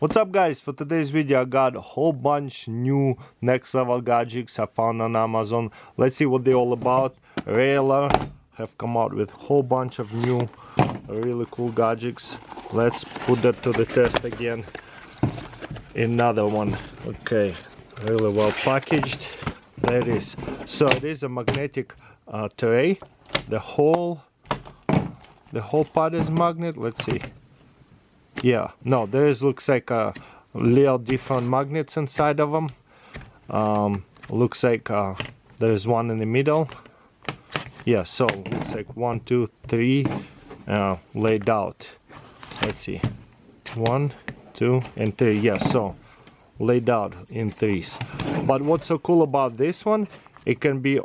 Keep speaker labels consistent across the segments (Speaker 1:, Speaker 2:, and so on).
Speaker 1: What's up guys? For today's video I got a whole bunch new next level gadgets I found on Amazon. Let's see what they're all about. Railer have come out with a whole bunch of new really cool gadgets. Let's put that to the test again. Another one. Okay, really well packaged. There it is. So it is a magnetic tray. The whole part is magnet. Let's see. Yeah, no, looks like a little different magnets inside of them. Looks like there's one in the middle. Yeah, so looks like 1, 2, 3 laid out. Let's see, 1, 2, and 3. Yeah, so laid out in threes. But what's so cool about this one? It can be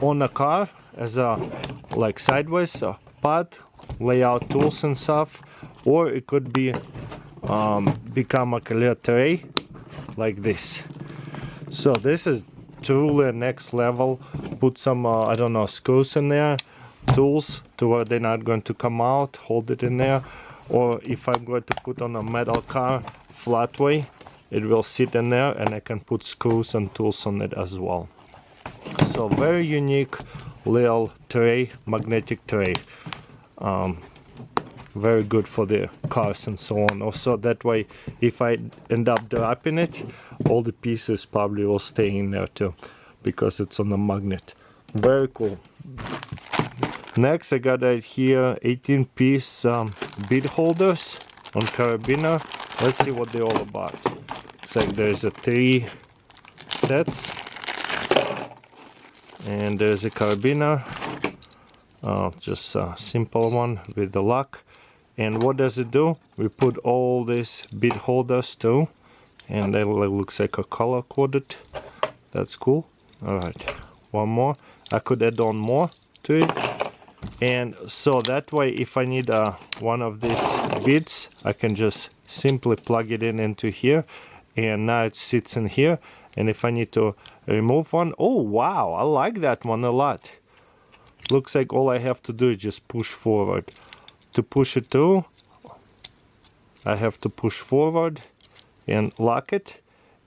Speaker 1: on a car as a like sideways part, lay out tools and stuff. Or it could be become like a little tray like this. So this is truly next level. Put some I don't know, screws in there, tools to where they're not going to come out, hold it in there. Or if I'm going to put on a metal car flat way, it will sit in there and I can put screws and tools on it as well. So very unique little tray, magnetic tray. Very good for the cars and so on. Also that way if I end up dropping it, all the pieces probably will stay in there too, because it's on a magnet. Very cool. Next I got right here 18-piece bead holders on carabiner. Let's see what they're all about. It's like there's a 3 sets and there's a carabiner, just a simple one with the lock. And what does it do? We put all these bead holders too, and it looks like a color coded. That's cool. All right, one more. I could add on more to it, and so that way if I need one of these beads, I can just simply plug it into here, and now it sits in here. And if I need to remove one, oh wow, I like that one a lot. Looks like all I have to do is just push forward. To push it through, I have to push forward and lock it,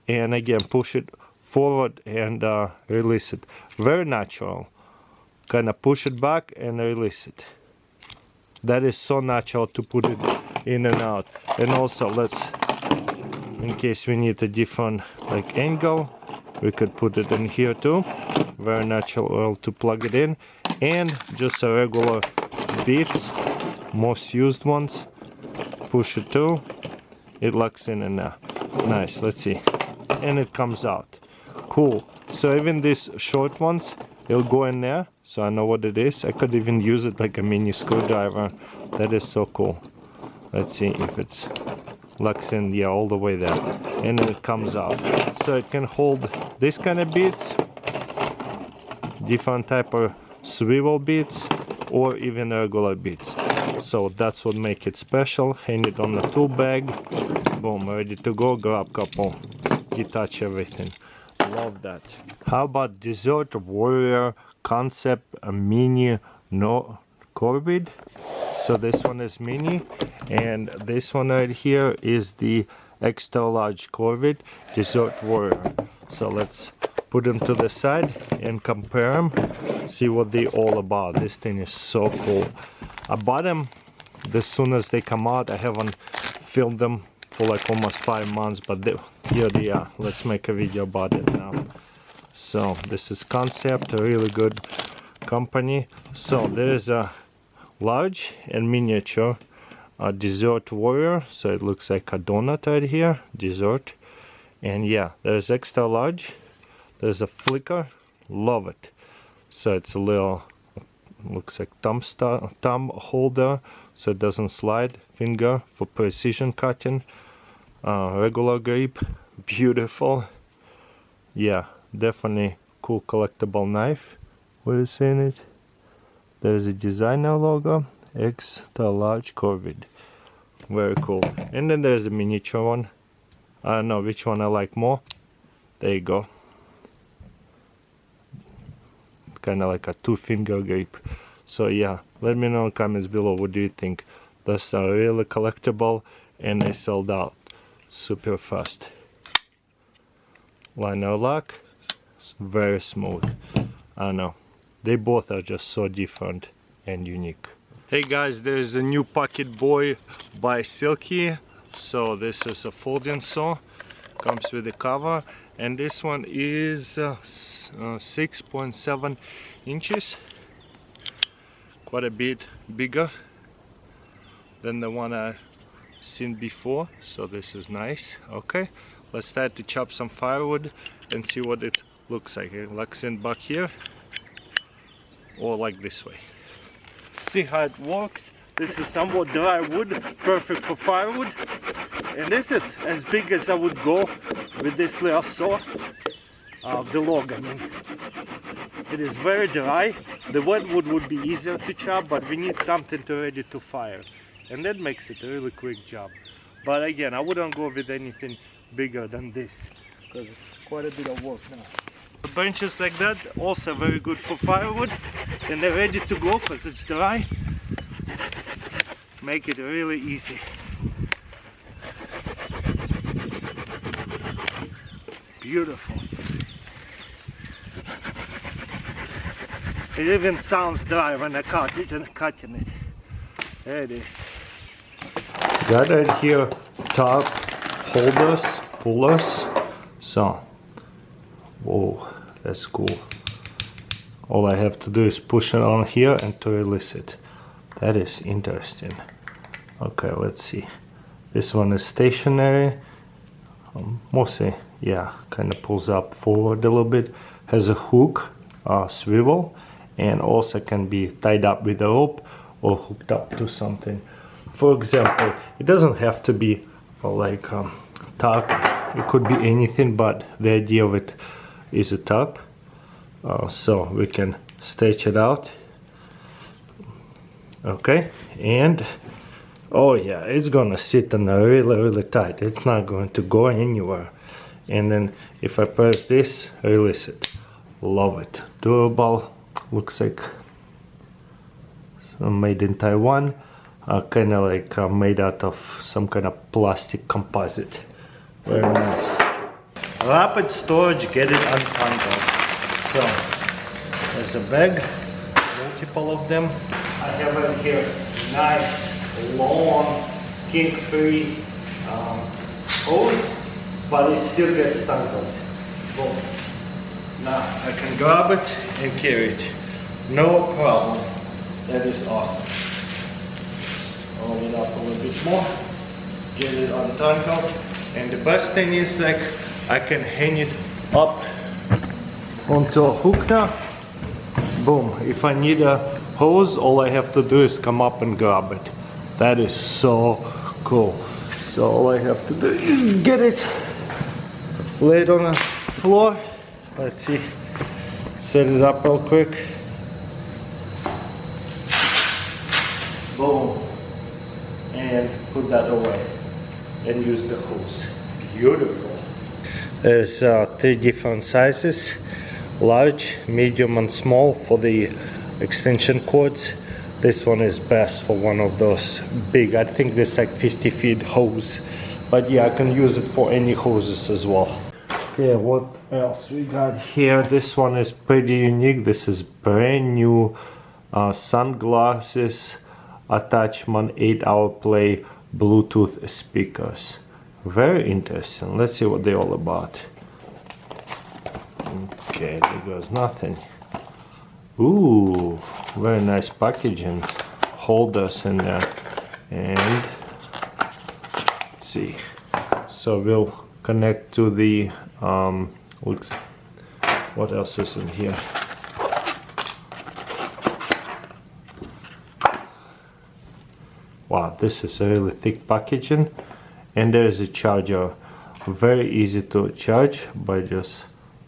Speaker 1: and again push it forward and release it. Very natural. Kind of push it back and release it. That is so natural to put it in and out. And also let's, in case we need a different like angle, we could put it in here too. Very natural to plug it in. And just a regular beads, most used ones, push it through, it locks in and nice. Let's see, and it comes out. Cool. So even these short ones, it'll go in there, so I know what it is. I could even use it like a mini screwdriver. That is so cool. Let's see if it's locks in. Yeah, all the way there, and it comes out. So it can hold this kind of beads, different type of swivel beads, or even regular beads. So that's what makes it special. Hang it on the tool bag, boom, ready to go. Grab couple, detach everything. Love that. How about Desert Warrior Concept Mini Corvid? So this one is mini, and this one right here is the extra large Corvid Desert Warrior. So let's put them to the side and compare them, see what they're all about. This thing is so cool. I bought them as soon as they come out. I haven't filmed them for like almost 5 months, but here they are. Let's make a video about it now. So this is Concept, a really good company. So there is a large and miniature Desert Warrior. So it looks like a donut right here, dessert. And yeah, there's extra large. There's a flicker, love it. So it's a little, looks like thumb holder, so it doesn't slide. Finger for precision cutting. Regular grip, beautiful. Yeah, definitely cool collectible knife. What is in it? There's a designer logo, extra large Corvid. Very cool. And then there's a miniature one. I don't know which one I like more. There you go. Kind of like a 2-finger grip. So yeah, let me know in the comments below what do you think. That's really collectible and they sold out. super fast. Liner lock, it's very smooth. I don't know, they both are just so different and unique. Hey guys, there's a new pocket boy by Silky. So this is a folding saw, comes with the cover, and this one is 6.7 inches, quite a bit bigger than the one I've seen before, so this is nice. Okay, let's start to chop some firewood and see what it looks like. It locks in back here or like this way. See how it works. This is somewhat dry wood, perfect for firewood, and this is as big as I would go with this little saw. The log, I mean. It is very dry. The wet wood would be easier to chop, but we need something to ready to fire, and that makes it a really quick job. But again, I wouldn't go with anything bigger than this because it's quite a bit of work now. The branches like that also very good for firewood, and they're ready to go because it's dry. Make it really easy. Beautiful. It even sounds dry when I cut it and cutting it. There it is. Got it here, top holders, pullers. So, whoa, that's cool. All I have to do is push it on here and to release it. That is interesting. Okay, let's see. This one is stationary. Mostly, yeah, kind of pulls up forward a little bit. Has a hook, swivel, and also can be tied up with a rope or hooked up to something. For example, it doesn't have to be like top. It could be anything, but the idea of it is a top. So we can stretch it out. Okay, and oh yeah, it's gonna sit on a really tight. It's not going to go anywhere. And then if I press this, release it. Love it. Durable. Looks like made in Taiwan. Kind of like made out of some kind of plastic composite. Very nice. Rapid storage, get it untangled. So there's a bag, multiple of them. I have in here nice, long, kink-free hose, but it still gets tangled. Boom. Now I can grab it and carry it. No problem. That is awesome. Roll it up a little bit more, get it untangled, and the best thing is like I can hang it up onto a hook now. Boom. If I need a hose, all I have to do is come up and grab it. That is so cool. So all I have to do is get it, lay it on the floor. Let's see, set it up real quick. Boom. And put that away and use the hose. Beautiful. There's 3 different sizes: large, medium and small for the extension cords. This one is best for one of those big, I think this is like 50 feet hose, but yeah, I can use it for any hoses as well. Okay, what else we got here? This one is pretty unique. This is brand new sunglasses attachment 8-hour play Bluetooth speakers. Very interesting. Let's see what they're all about. Okay, there goes nothing. Ooh, very nice packaging. Holders in there. And let's see. So we'll connect to the what else is in here? Wow, this is a really thick packaging, and there is a charger. Very easy to charge by just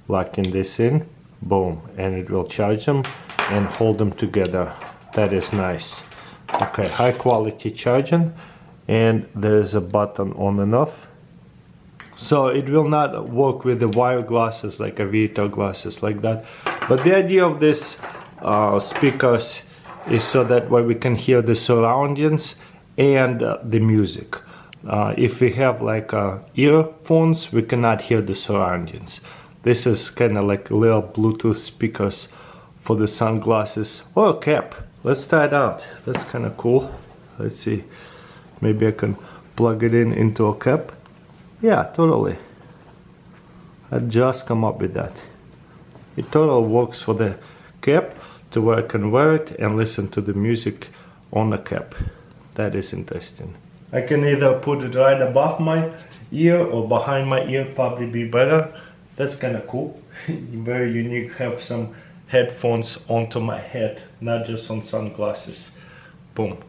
Speaker 1: locking this in. Boom, and it will charge them and hold them together. That is nice. Okay, high quality charging, and there's a button on and off. So it will not work with the wire glasses like a VR glasses like that. But the idea of this speakers is so that way we can hear the surroundings and the music. if we have like earphones, we cannot hear the surroundings. This is kind of like little Bluetooth speakers for the sunglasses or a cap. Let's try it out. That's kind of cool. Let's see. Maybe I can plug it in into a cap. Yeah, totally. I just come up with that. It totally works for the cap to where I can wear it and listen to the music on the cap. That is interesting. I can either put it right above my ear or behind my ear, probably be better. That's kind of cool. Very unique. Have some headphones onto my head, not just on sunglasses. Boom.